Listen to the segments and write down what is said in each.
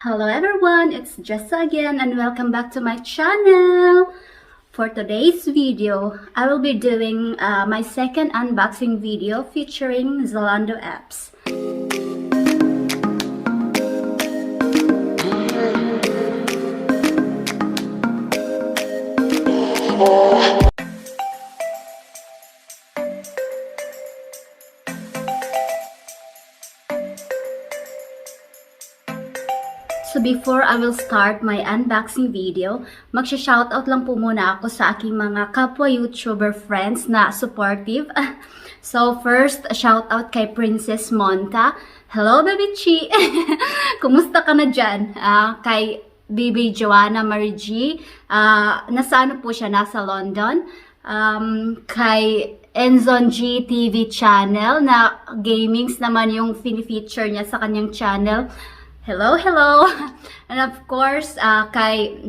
Hello everyone, it's Jessa again and welcome back to my channel. For today's video, I will be doing my second unboxing video featuring Zalando apps. So before I will start my unboxing video, magsha-shoutout lang po muna ako sa aking mga kapwa YouTuber friends na supportive. So first, shoutout kay Princess Monta. Hello, Baby Chi! Kumusta ka na dyan? Kay Baby Joanna Marie G. Nasa ano po siya? Nasa London. Kay Enzon G TV channel na gamings naman yung feature niya sa kanyang channel. Hello, hello! And of course, kay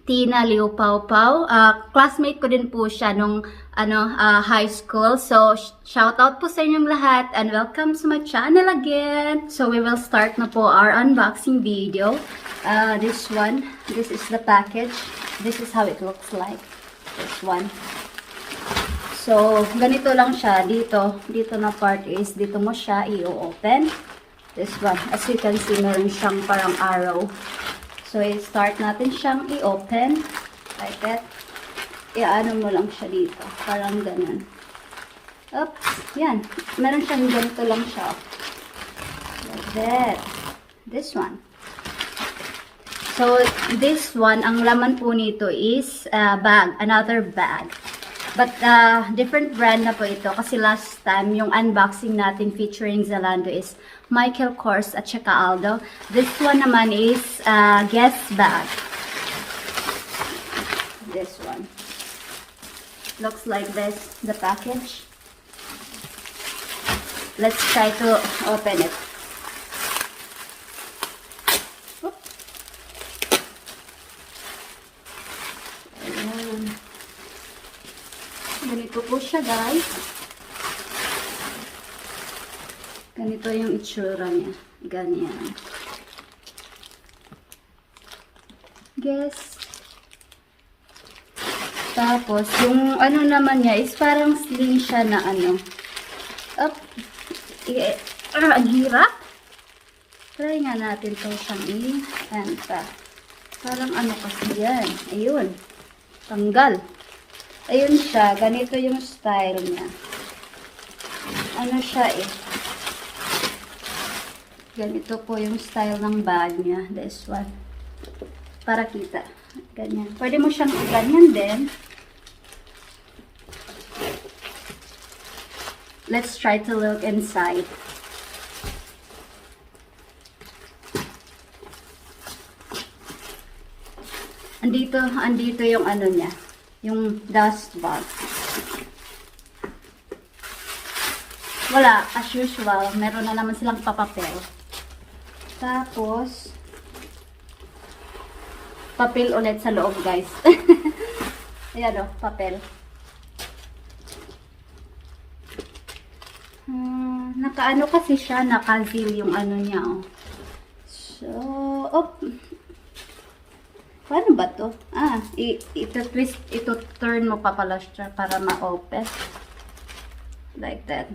Tina Liu Pau Pau. Classmate ko din po siya nung high school. So, shout out po sa inyong lahat and welcome to my channel again. So, we will start na po our unboxing video. This is the package. This is how it looks like. This one. So, ganito lang siya. Dito na part is, dito mo siya i-open. This one, as you can see, meron siyang parang arrow. So, i-start natin siyang i-open. Like that. I-ano mo lang siya dito. Parang ganun. Oops. Yan. Meron siyang ganito lang siya. Like that. This one. So, this one, ang laman po nito is bag. Another bag. But, different brand na po ito. Kasi last time, yung unboxing natin featuring Zalando is Michael Kors at saka Aldo. This one naman is Guess bag. This one. Looks like this, the package. Let's try to open it. Ganito po siya, guys. Ganito yung itsura niya. Ganyan. Guess. Tapos, yung ano naman niya is parang slim siya na ano. Up. Ang hirap. Try nga natin ito siyang i-enta. Parang ano kasi yan. Ayun. Tanggal. Ayun siya. Ganito yung style niya. Ano siya eh. Ganito po yung style ng bag niya. This one. Para kita. Ganyan. Pwede mo siyang ganyan din. Let's try to look inside. Andito yung ano niya. Yung dust bag. Wala, as usual, meron na naman silang papapel. Tapos, papel ulit sa loob, guys. Ayan o, papel. Nakaano kasi siya, naka-seal yung ano niya, oh. So, paano ba to? Ito-twist, ito-turn mo pa pala siya para ma-open. Like that.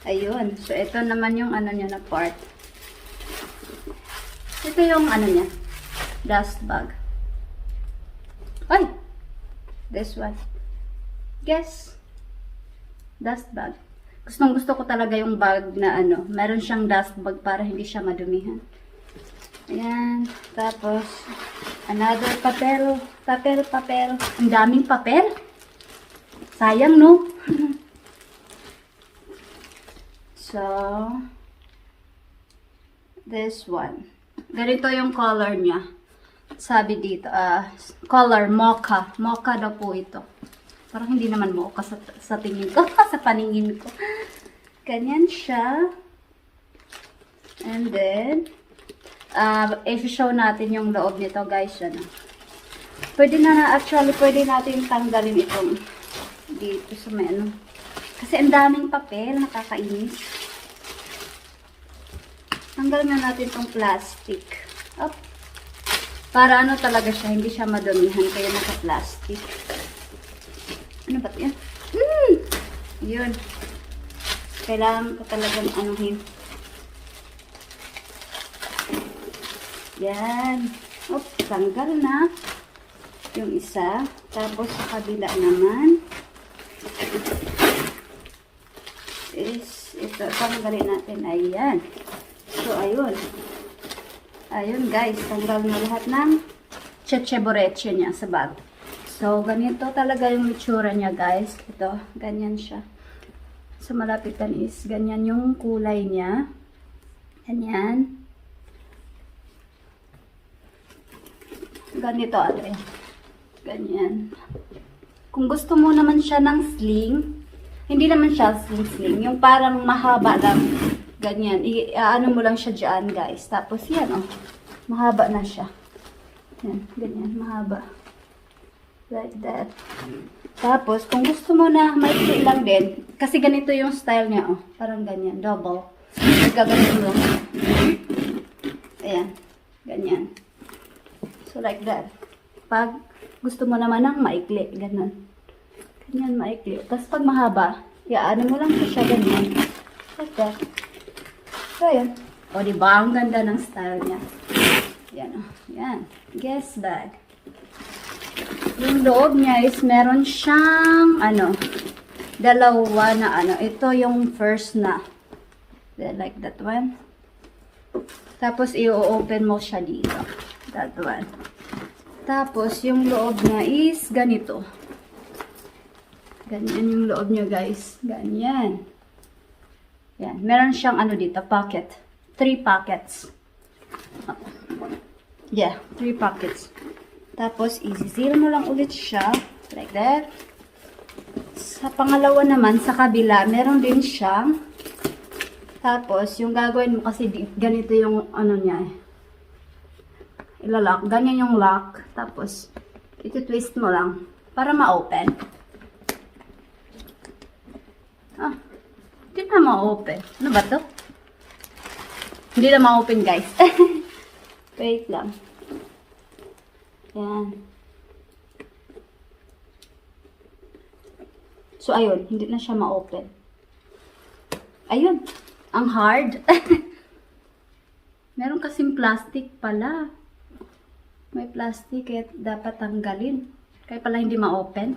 Ayun. So, ito naman yung ano niya na part. Ito yung ano niya. Dust bag. Ay! This one. Guess. Dust bag. Gusto ko talaga yung bag na ano. Meron siyang dust bag para hindi siya madumihan. Ayan. Tapos, another papel. Papel. Ang daming papel. Sayang, no? So, this one. Ganito yung color niya. Sabi dito, color mocha. Mocha daw po ito. Parang hindi naman mocha sa tingin ko. Sa paningin ko. Ganyan siya. And then, i-show natin yung loob nito, guys. Pwede natin tanggalin itong dito sa may ano. Kasi ang daming papel, nakakainis. tanggal na natin tong plastic. Up. Para ano talaga siya, hindi siya madumihan, kaya naka-plastic. Ano ba yan? Yun. Kailangan ko talagang anuhin. Yan. Oops, tanggal na. Yung isa. Tapos sa kabila naman. Ito, tanggalin natin. Ayan. So, ayun. Ayun, guys. Tanggal na lahat ng checheboreche niya sa bag. So, ganito talaga yung itsura niya, guys. Ito, ganyan siya. Sa malapitan is, ganyan yung kulay niya. Ganyan. Ganito, ate. Ganyan. Kung gusto mo naman siya ng sling, hindi naman siya sling. Yung parang mahaba lang. Ganyan. Ano mo lang siya dyan, guys. Tapos yan, oh. Mahaba na siya. Yan. Ganyan. Mahaba. Like that. Tapos, kung gusto mo na maikli lang din, kasi ganito yung style niya, oh. Parang ganyan. Double. Gagawin mo. Ayan. Ganyan. So, like that. Pag gusto mo naman ng maikli, ganun. Ganyan, maikli. Tapos, pag mahaba, ano mo lang siya, ganyan. Like that. So, ayan. O, diba? Ang ganda ng style niya. Yan, o. Yan. Guess bag. Yung loob niya is meron siyang, dalawa na, Ito yung first na. Like that one. Tapos, i-open mo siya dito. That one. Tapos, yung loob niya is ganito. Ganyan yung loob niya, guys. Ganyan. Yan. Meron siyang dito, pocket. 3 pockets. Yeah, 3 pockets. Tapos, i-seal mo lang ulit siya. Like that. Sa pangalawa naman, sa kabila, meron din siyang. Tapos, yung gagawin mo kasi ganito yung niya eh. Ilalak. Ganyan yung lock. Tapos, iti-twist mo lang para ma-open. Hindi na ma-open. Ano ba to? Hindi na ma-open, guys. Wait lang. Yan. So, ayun. Hindi na siya ma-open. Ayun. Ang hard. Meron kasing plastic pala. May plastic eh, dapat tanggalin. Kaya pala hindi ma-open.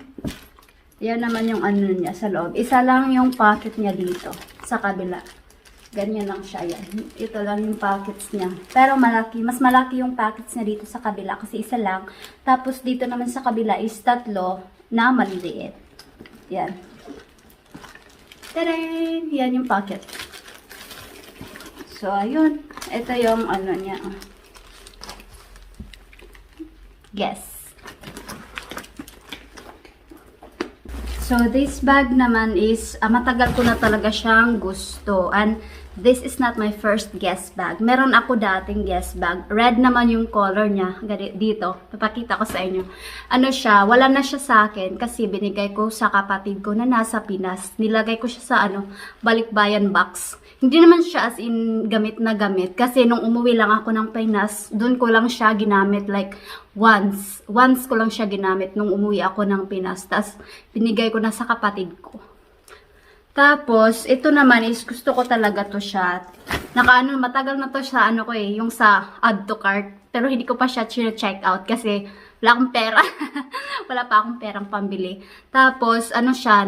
Yan naman yung niya sa loob. Isa lang yung pocket niya dito. Sa kabila. Ganyan lang siya yan. Ito lang yung pockets niya. Pero malaki. Mas malaki yung pockets niya dito sa kabila. Kasi isa lang. Tapos dito naman sa kabila is 3 na maliliit. Yan. Tadaan! Yan yung pocket. So, ayun. Ito yung niya. Yes. So, this bag naman is, matagal ko na talaga siyang gusto. And, this is not my first guest bag. Meron ako dating guest bag. Red naman yung color niya. Dito. Papakita ko sa inyo. Siya, wala na siya sa akin kasi binigay ko sa kapatid ko na nasa Pinas. Nilagay ko siya sa balikbayan box. Hindi naman siya as in gamit na gamit. Kasi nung umuwi lang ako ng Pinas, doon ko lang siya ginamit like once. Once ko lang siya ginamit nung umuwi ako ng Pinas. Tapos binigay ko na sa kapatid ko. Tapos, ito naman is gusto ko talaga to siya. Matagal na to siya, yung sa add to cart. Pero hindi ko pa siya check out kasi wala akong pera. Wala pa akong perang pambili. Tapos, siya,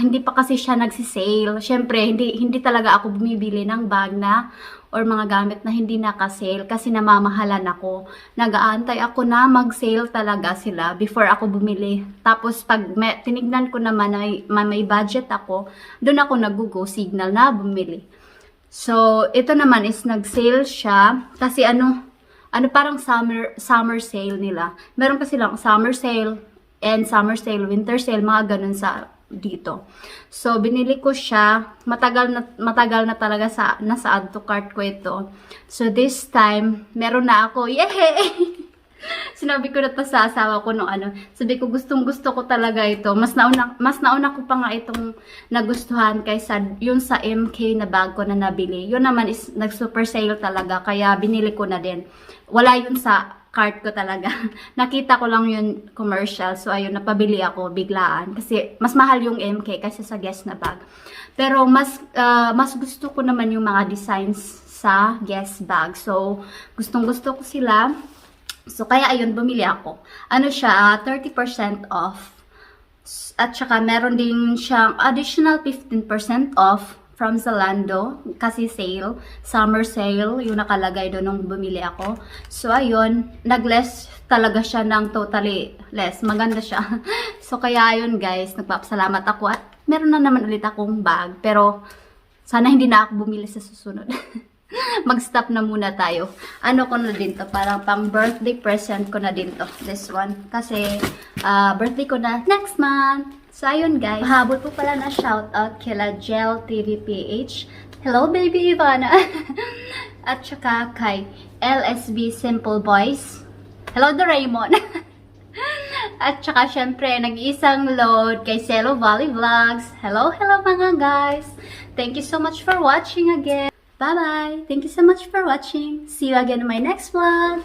hindi pa kasi siya nagsisale. Siyempre, hindi talaga ako bumibili ng bag na or mga gamit na hindi naka-sale kasi namamahalan ako. Nag-aantay ako na mag-sale talaga sila before ako bumili. Tapos pag tinignan ko naman na may budget ako, doon ako nag-go signal na bumili. So, ito naman is nag-sale siya kasi parang summer sale nila. Meron kasi lang summer sale and summer sale, winter sale, mga ganun sa dito. So, binili ko siya. Matagal na talaga nasa add to cart ko ito. So, this time, meron na ako. Yay! Sinabi ko na to sa asawa ko nung ano. Sabi ko, gustong-gusto ko talaga ito. Mas nauna ko pa nga itong nagustuhan kaysa yun sa MK na bag ko na nabili. Yun naman is nag-super sale talaga. Kaya binili ko na din. Wala yun sa cart ko talaga. Nakita ko lang yun commercial. So, ayun, napabili ako biglaan. Kasi, mas mahal yung MK kasi sa Guess na bag. Pero, mas gusto ko naman yung mga designs sa Guess bag. So, gustong-gusto ko sila. So, kaya ayun, bumili ako. Ano siya, 30% off. At saka, meron din siyang additional 15% off from ZALANDO. Kasi sale, summer sale, yung nakalagay doon nung bumili ako. So, ayun, nag-less talaga siya ng totally less. Maganda siya. So, kaya ayun guys, nagpapasalamat ako. At meron na naman ulit akong bag. Pero, sana hindi na ako bumili sa susunod. Mag-stop na muna tayo. Ano ko na din to, parang pang birthday present ko na din to, this one. Kasi, birthday ko na next month. So, ayun guys. Habol po pala na shoutout kila Gel TVPH. Hello baby Ivana. At saka kay LSB Simple Boys. Hello Doraemon. At saka syempre, nag-iisang load kay Celo Valley Vlogs. Hello mga guys. Thank you so much for watching again. Bye-bye. Thank you so much for watching. See you again in my next vlog.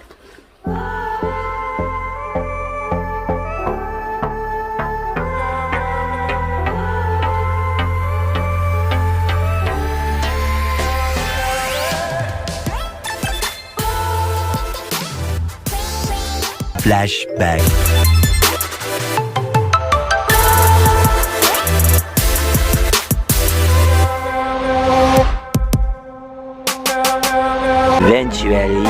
Flashback. Eventually